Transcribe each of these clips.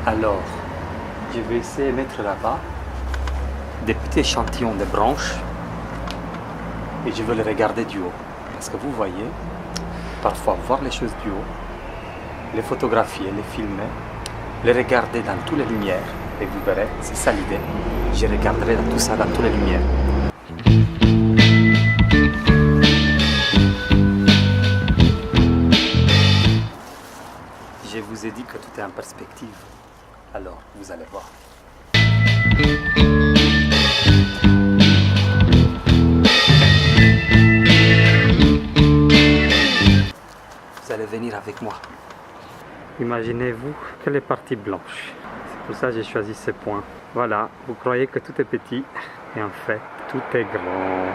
Alors, je vais essayer de mettre là-bas des petits échantillons de branches et je veux les regarder du haut. Parce que vous voyez, parfois voir les choses du haut, les photographier, les filmer, les regarder dans toutes les lumières. Et vous verrez, c'est ça l'idée. Je regarderai dans tout ça, dans toutes les lumières. Je vous ai dit que tout est en perspective. Alors, vous allez voir. Vous allez venir avec moi. Imaginez-vous que les parties blanches. C'est pour ça que j'ai choisi ces points. Voilà, vous croyez que tout est petit et en fait, tout est grand.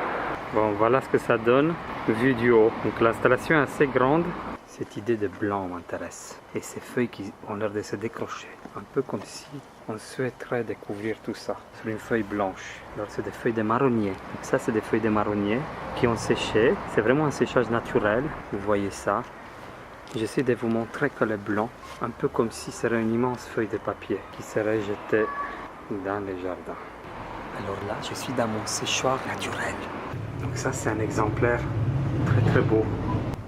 Bon, voilà ce que ça donne vu du haut. Donc l'installation est assez grande. Cette idée de blanc m'intéresse. Et ces feuilles qui ont l'air de se décrocher. Un peu comme si on souhaiterait découvrir tout ça sur une feuille blanche. Alors c'est des feuilles de marronnier. Donc ça c'est des feuilles de marronnier qui ont séché. C'est vraiment un séchage naturel. Vous voyez ça. J'essaie de vous montrer que le blanc, un peu comme si c'était une immense feuille de papier qui serait jetée dans les jardins. Alors là, je suis dans mon séchoir naturel. Donc ça, c'est un exemplaire très très beau.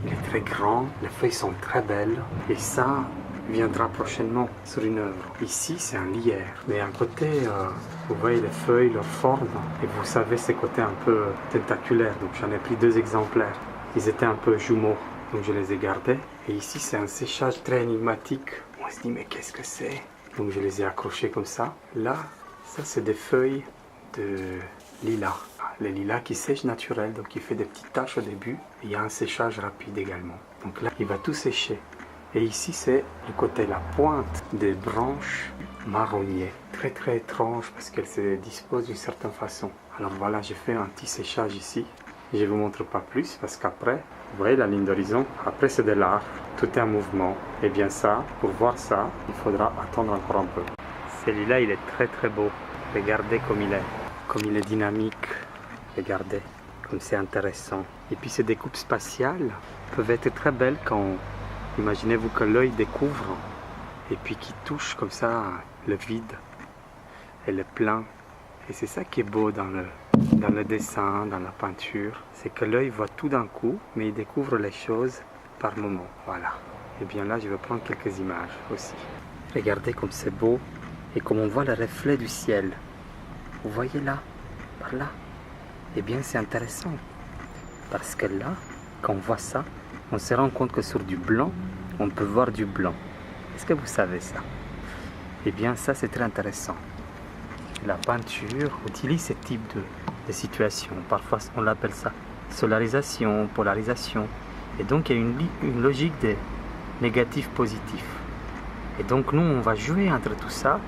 Il est très grand, les feuilles sont très belles et ça viendra prochainement sur une œuvre. Ici, c'est un lierre, mais à côté, vous voyez les feuilles, leur forme et vous savez ces côtés un peu tentaculaires. Donc j'en ai pris 2 exemplaires. Ils étaient un peu jumeaux. Donc je les ai gardés. Et ici c'est un séchage très énigmatique. On se dit mais qu'est-ce que c'est? Donc je les ai accrochés comme ça. Là, ça c'est des feuilles de lilas. Les lilas qui sèchent naturel. Donc il fait des petites taches au début. Et il y a un séchage rapide également. Donc là il va tout sécher. Et ici c'est le côté, la pointe des branches marronniers. Très très étrange parce qu'elles se disposent d'une certaine façon. Alors voilà, j'ai fait un petit séchage ici. Je ne vous montre pas plus parce qu'après, vous voyez la ligne d'horizon, après c'est de l'art, tout est en mouvement. Et bien ça, pour voir ça, il faudra attendre encore un peu. Celui-là, il est très très beau. Regardez comme il est dynamique. Regardez, comme c'est intéressant. Et puis ces découpes spatiales peuvent être très belles quand, imaginez-vous que l'œil découvre et puis qui touche comme ça le vide et le plein. Et c'est ça qui est beau dans le dessin, dans la peinture, c'est que l'œil voit tout d'un coup, mais il découvre les choses par moments. Voilà. Et bien là, je vais prendre quelques images aussi. Regardez comme c'est beau et comme on voit le reflet du ciel. Vous voyez là, par là. Eh bien, c'est intéressant. Parce que là, quand on voit ça, on se rend compte que sur du blanc, on peut voir du blanc. Est-ce que vous savez ça? Eh bien, ça, c'est très intéressant. La peinture utilise ce type de situation. Parfois, on l'appelle ça solarisation, polarisation. Et donc, il y a une logique de négatif-positif. Et donc, nous, on va jouer entre tout ça.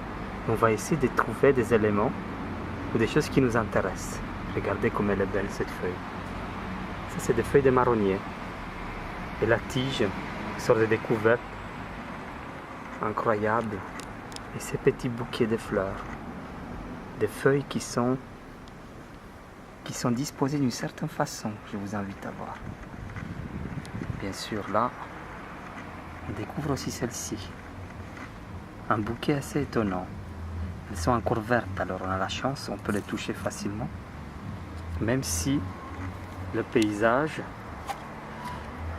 On va essayer de trouver des éléments ou des choses qui nous intéressent. Regardez comme elle est belle, cette feuille. Ça, c'est des feuilles de marronnier. Et la tige, une sorte de découverte incroyable. Et ces petits bouquets de fleurs. Des feuilles qui sont disposées d'une certaine façon, je vous invite à voir. Bien sûr, là, on découvre aussi celle-ci. Un bouquet assez étonnant. Elles sont encore vertes, alors on a la chance, on peut les toucher facilement. Même si le paysage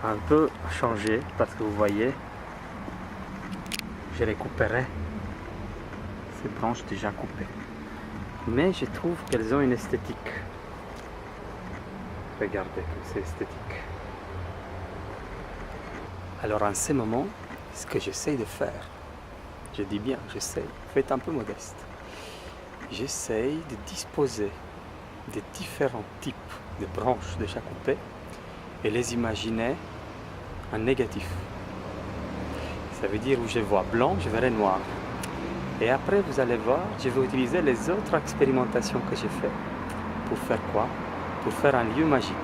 a un peu changé, parce que vous voyez, je récupérais ces branches déjà coupées. Mais je trouve qu'elles ont une esthétique. Regardez comme c'est esthétique. Alors en ce moment, ce que j'essaie de faire, je dis bien, j'essaie, faites un peu modeste. J'essaie de disposer des différents types de branches déjà coupées et les imaginer en négatif. Ça veut dire où je vois blanc, je verrai noir. Et après, vous allez voir, je vais utiliser les autres expérimentations que j'ai faites. Pour faire quoi? Pour faire un lieu magique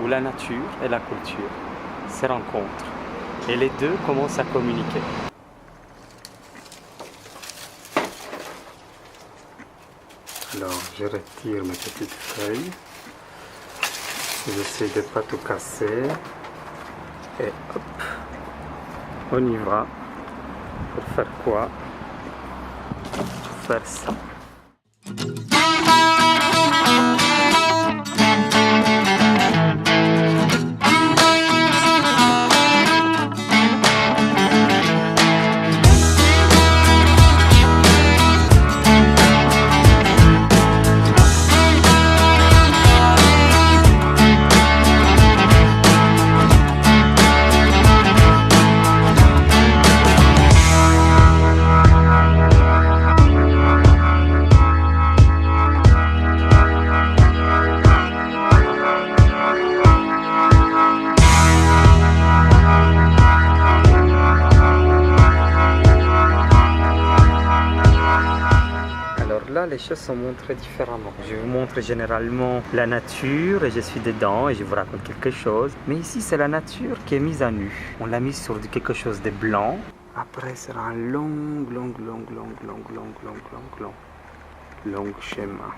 où la nature et la culture se rencontrent. Et les deux commencent à communiquer. Alors, je retire mes petites feuilles. J'essaie de ne pas tout casser. Et hop, on y va. Pour faire quoi? faire ça. Là, les choses sont montrées différemment. Je vous montre généralement la nature et je suis dedans et je vous raconte quelque chose. Mais ici, c'est la nature qui est mise à nu. On l'a mise sur quelque chose de blanc. Après, ce sera un long schéma.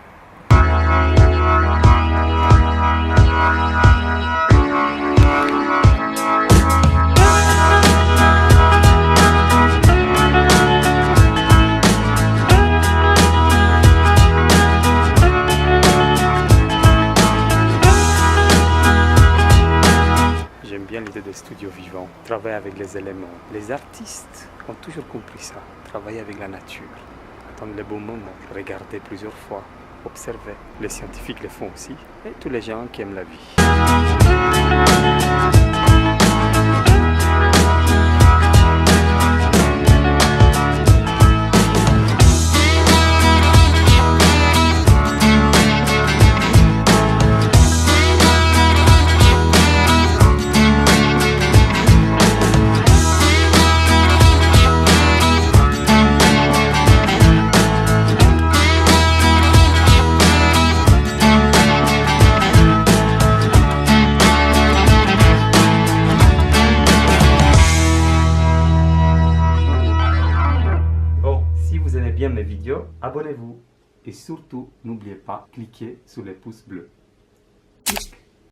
J'aime bien l'idée des studios vivants, travailler avec les éléments. Les artistes ont toujours compris ça, travailler avec la nature, attendre les bons moments, regarder plusieurs fois, observer. Les scientifiques le font aussi, et tous les gens qui aiment la vie. Si vous aimez bien mes vidéos, abonnez-vous et surtout n'oubliez pas, cliquez sur les pouces bleus.